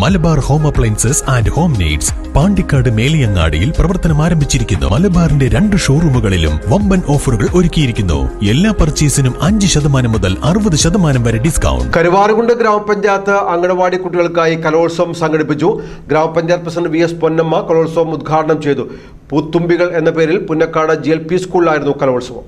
Malabar home appliances and home needs Pandikkad മേലിയങ്ങാടിയിൽ പ്രവർത്തനം ആരംഭിച്ചിരിക്കുന്നു. മലബാറിന്റെ 2 ഷോറൂമുകളിലും വമ്പൻ ഓഫറുകൾ ഒരുക്കിയിരിക്കുന്നു. എല്ലാ പർച്ചേസിനും 5% മുതൽ 60% വരെ ഡിസ്കൗണ്ട്. കരുവാരകുണ്ട് ഗ്രാമപഞ്ചായത്ത് അംഗനവാടി കുട്ടികൾക്കായി കലോത്സവം സംഘടിപ്പിച്ചു. ഗ്രാമപഞ്ചായത്ത് പ്രസിഡന്റ് VS പൊന്നമ്മ കലോത്സവം ഉദ്ഘാടനം ചെയ്തു. പൂത്തുമ്പികൾ എന്ന പേരിൽ പുന്നക്കാട് GLP സ്കൂളിലായിരുന്നു കലോത്സവം.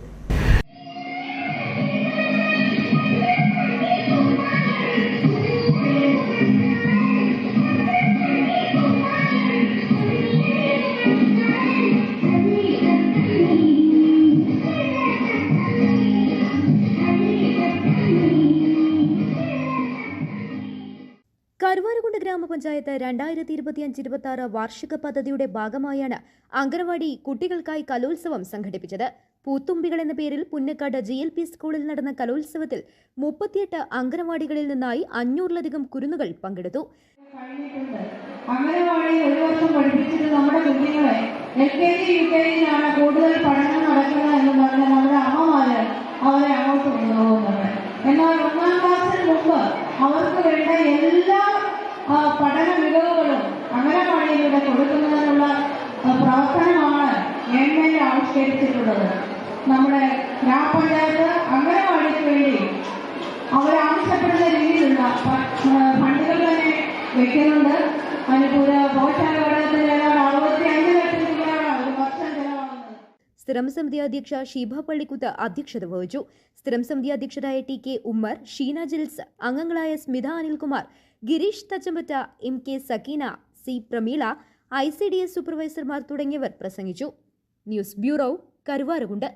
കരുവാരകുണ്ട് ഗ്രാമപഞ്ചായത്ത് 2025-26 വാർഷിക പദ്ധതിയുടെ ഭാഗമായാണ് അംഗനവാടി കുട്ടികൾക്കായി കലോത്സവം സംഘടിപ്പിച്ചത്. പൂത്തുമ്പികൾ എന്ന പേരിൽ പുന്നക്കാട് GLP സ്കൂളിൽ നടന്ന കലോത്സവത്തിൽ 38 അംഗനവാടികളിൽ നിന്നായി 500-ലധികം കുരുന്നുകൾ പങ്കെടുത്തു. അംഗനവാടി ഒരു വർഷം പഠിപ്പിച്ചിട്ട് നമ്മുടെ കുഞ്ഞുങ്ങളെ LKG UKGയിലാണ് കൂടുതൽ പഠനം നടക്കുന്നത് എന്ന് പറഞ്ഞ് നമ്മുടെ അമ്മമാര് അവരെ അങ്ങോട്ട് കൊണ്ടുപോകുന്നത്. എന്നാൽ 1ാം ക്ലാസ്സിന് മുമ്പ് അവർക്ക് വേണ്ട എല്ലാ പഠന മികവുകളും അംഗനവാടിയിലൂടെ കൊടുക്കുന്നതിനുള്ള പ്രവർത്തനമാണ് ഗവൺമെന്റ് ആവിഷ്കരിച്ചിട്ടുള്ളത്. നമ്മുടെ ഗ്രാമപഞ്ചായത്ത് അംഗനവാടിക്ക് വേണ്ടി അവരാവശ്യപ്പെടുന്ന രീതിയിലുള്ള ഫണ്ടുകൾ തന്നെ വെക്കുന്നുണ്ട്. അനുകൂല പോഷക ഘടകത്തിന് 65 ലക്ഷം രൂപയാണ് ഒരു വർഷം ചെലവാകുന്നത്. സ്ഥിരം സമിതി അധ്യക്ഷ ഷീബ പള്ളിക്കുത്ത് അധ്യക്ഷത വഹിച്ചു. സ്ഥിരം സമിതി അധ്യക്ഷരായ TK ഉമ്മർ, ഷീന ജിൽസ്, അംഗങ്ങളായ Smitha Anilkumar, Girish Thachampatta, MK Sakeena, C Prameela, ICDS സൂപ്പർവൈസർമാർ തുടങ്ങിയവർ പ്രസംഗിച്ചു. News bureau, Karuvarakundu.